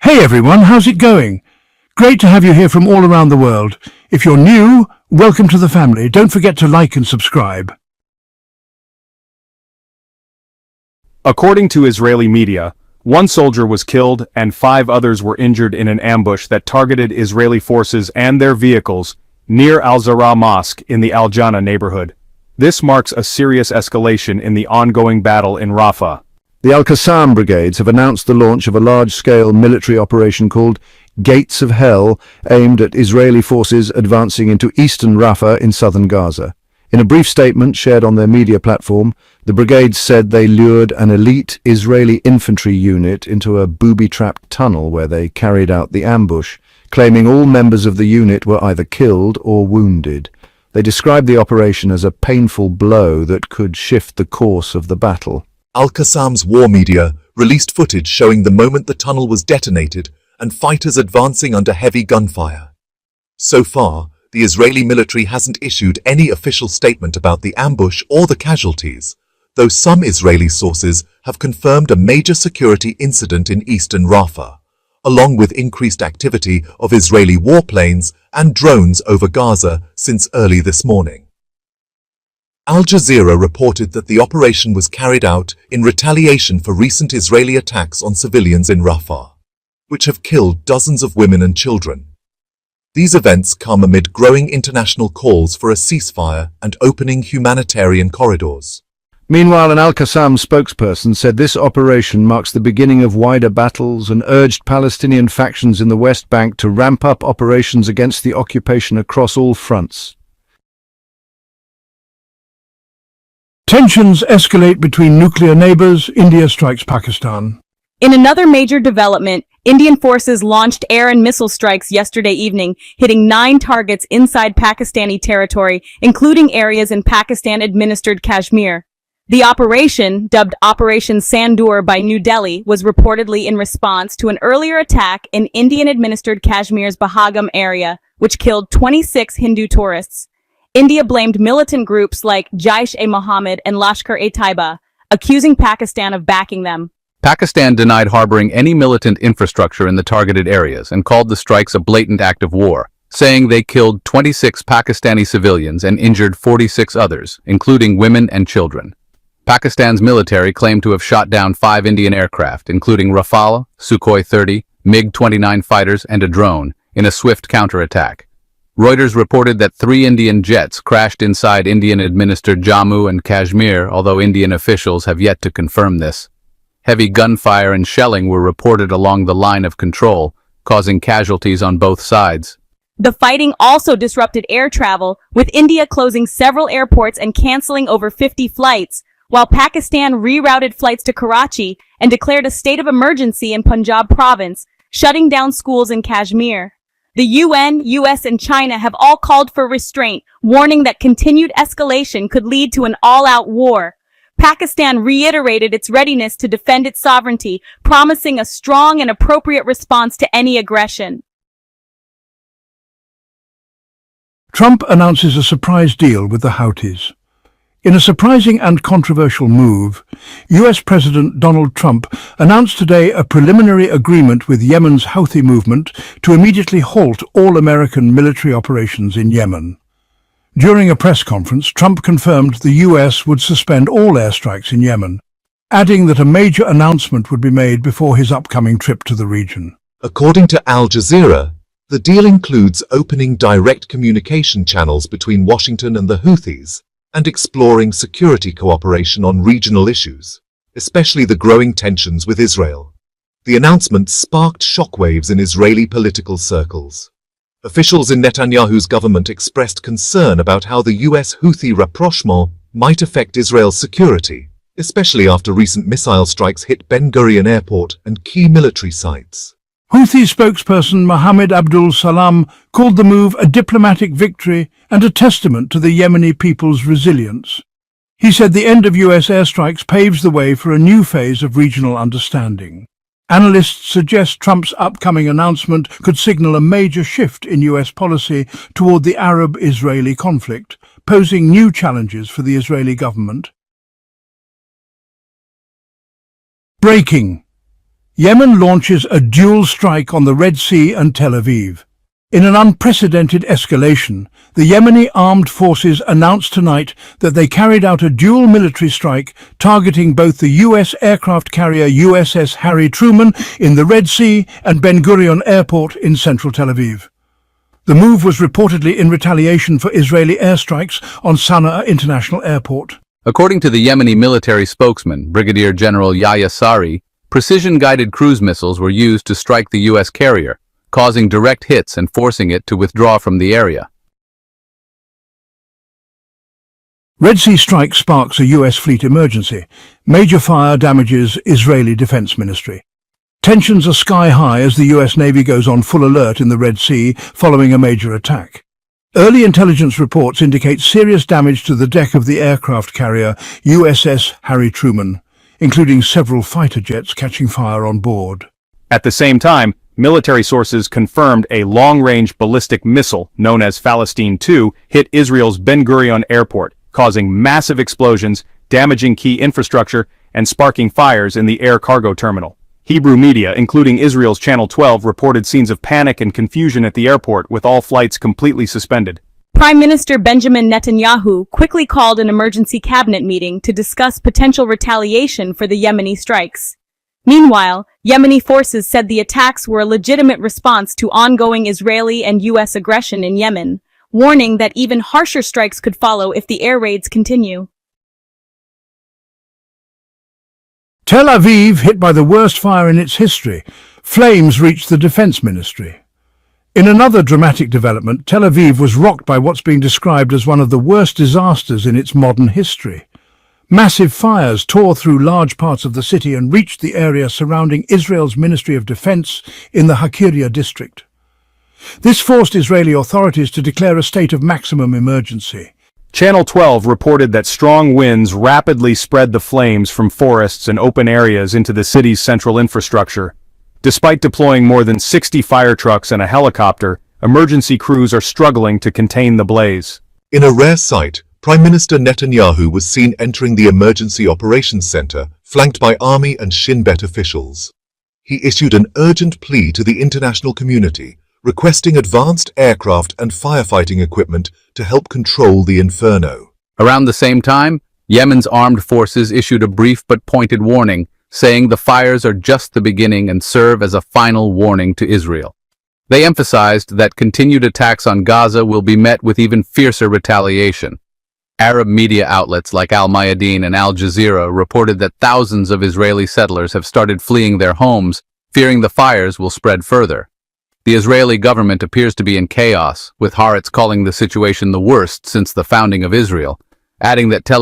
Hey everyone, how's it going? Great to have you here from all around the world. If you're new, welcome to the family. Don't forget to like and subscribe. According to Israeli media, one soldier was killed and 5 others were injured in an ambush that targeted Israeli forces and their vehicles near Al-Zahra Mosque in the Al-Jannah neighborhood. This marks a serious escalation in the ongoing battle in Rafah. The Al-Qassam brigades have announced the launch of a large-scale military operation called Gates of Hell, aimed at Israeli forces advancing into eastern Rafah in southern Gaza. In a brief statement shared on their media platform, the brigades said they lured an elite Israeli infantry unit into a booby-trapped tunnel where they carried out the ambush, claiming all members of the unit were either killed or wounded. They described the operation as a painful blow that could shift the course of the battle. Al-Qassam's war media released footage showing the moment the tunnel was detonated and fighters advancing under heavy gunfire. So far, the Israeli military hasn't issued any official statement about the ambush or the casualties, though some Israeli sources have confirmed a major security incident in eastern Rafah, along with increased activity of Israeli warplanes and drones over Gaza since early this morning. Al Jazeera reported that the operation was carried out in retaliation for recent Israeli attacks on civilians in Rafah, which have killed dozens of women and children. These events come amid growing international calls for a ceasefire and opening humanitarian corridors. Meanwhile, an Al-Qassam spokesperson said this operation marks the beginning of wider battles and urged Palestinian factions in the West Bank to ramp up operations against the occupation across all fronts. Tensions escalate between nuclear neighbors. India strikes Pakistan. In another major development, Indian forces launched air and missile strikes yesterday evening, hitting 9 targets inside Pakistani territory, including areas in Pakistan-administered Kashmir. The operation, dubbed Operation Sandur by New Delhi, was reportedly in response to an earlier attack in Indian-administered Kashmir's Bahagam area, which killed 26 Hindu tourists. India blamed militant groups like Jaish-e-Mohammed and Lashkar-e-Taiba, accusing Pakistan of backing them. Pakistan denied harboring any militant infrastructure in the targeted areas and called the strikes a blatant act of war, saying they killed 26 Pakistani civilians and injured 46 others, including women and children. Pakistan's military claimed to have shot down 5 Indian aircraft, including Rafale, Sukhoi 30, MiG-29 fighters, and a drone, in a swift counterattack. Reuters reported that 3 Indian jets crashed inside Indian-administered Jammu and Kashmir, although Indian officials have yet to confirm this. Heavy gunfire and shelling were reported along the line of control, causing casualties on both sides. The fighting also disrupted air travel, with India closing several airports and canceling over 50 flights, while Pakistan rerouted flights to Karachi and declared a state of emergency in Punjab province, shutting down schools in Kashmir. The UN, US, and China have all called for restraint, warning that continued escalation could lead to an all-out war. Pakistan reiterated its readiness to defend its sovereignty, promising a strong and appropriate response to any aggression. Trump announces a surprise deal with the Houthis. In a surprising and controversial move, US President Donald Trump announced today a preliminary agreement with Yemen's Houthi movement to immediately halt all American military operations in Yemen. During a press conference, Trump confirmed the US would suspend all airstrikes in Yemen, adding that a major announcement would be made before his upcoming trip to the region. According to Al Jazeera, the deal includes opening direct communication channels between Washington and the Houthis, and exploring security cooperation on regional issues, especially the growing tensions with Israel. The announcement sparked shockwaves in Israeli political circles. Officials in Netanyahu's government expressed concern about how the US Houthi rapprochement might affect Israel's security, especially after recent missile strikes hit Ben Gurion airport and key military sites. Houthi spokesperson Mohammed Abdul Salam called the move a diplomatic victory and a testament to the Yemeni people's resilience. He said the end of US airstrikes paves the way for a new phase of regional understanding. Analysts suggest Trump's upcoming announcement could signal a major shift in US policy toward the Arab-Israeli conflict, posing new challenges for the Israeli government. Breaking. Yemen launches a dual strike on the Red Sea and Tel Aviv. In an unprecedented escalation, the Yemeni armed forces announced tonight that they carried out a dual military strike targeting both the U.S. aircraft carrier USS Harry Truman in the Red Sea and Ben Gurion Airport in central Tel Aviv. The move was reportedly in retaliation for Israeli airstrikes on Sana'a International Airport. According to the Yemeni military spokesman, Brigadier General Yahya Sari, precision-guided cruise missiles were used to strike the U.S. carrier, causing direct hits and forcing it to withdraw from the area. Red Sea strike sparks a U.S. fleet emergency. Major fire damages Israeli Defense Ministry. Tensions are sky-high as the U.S. Navy goes on full alert in the Red Sea following a major attack. Early intelligence reports indicate serious damage to the deck of the aircraft carrier USS Harry Truman, including several fighter jets catching fire on board. At the same time, military sources confirmed a long-range ballistic missile known as Palestine 2 hit Israel's Ben Gurion Airport, causing massive explosions, damaging key infrastructure, and sparking fires in the air cargo terminal. Hebrew media, including Israel's Channel 12, reported scenes of panic and confusion at the airport, with all flights completely suspended. Prime Minister Benjamin Netanyahu quickly called an emergency cabinet meeting to discuss potential retaliation for the Yemeni strikes. Meanwhile, Yemeni forces said the attacks were a legitimate response to ongoing Israeli and U.S. aggression in Yemen, warning that even harsher strikes could follow if the air raids continue. Tel Aviv hit by the worst fire in its history. Flames reached the Defense Ministry. In another dramatic development, Tel Aviv was rocked by what's being described as one of the worst disasters in its modern history. Massive fires tore through large parts of the city and reached the area surrounding Israel's Ministry of Defense in the Hakiria district. This forced Israeli authorities to declare a state of maximum emergency. Channel 12 reported that strong winds rapidly spread the flames from forests and open areas into the city's central infrastructure. Despite deploying more than 60 fire trucks and a helicopter, emergency crews are struggling to contain the blaze. In a rare sight, Prime Minister Netanyahu was seen entering the Emergency Operations Center, flanked by Army and Shin Bet officials. He issued an urgent plea to the international community, requesting advanced aircraft and firefighting equipment to help control the inferno. Around the same time, Yemen's armed forces issued a brief but pointed warning, saying the fires are just the beginning and serve as a final warning to Israel. They emphasized that continued attacks on Gaza will be met with even fiercer retaliation. Arab media outlets like Al Mayadeen and Al Jazeera reported that thousands of Israeli settlers have started fleeing their homes, fearing the fires will spread further. The Israeli government appears to be in chaos, with Haaretz calling the situation the worst since the founding of Israel, adding that Tel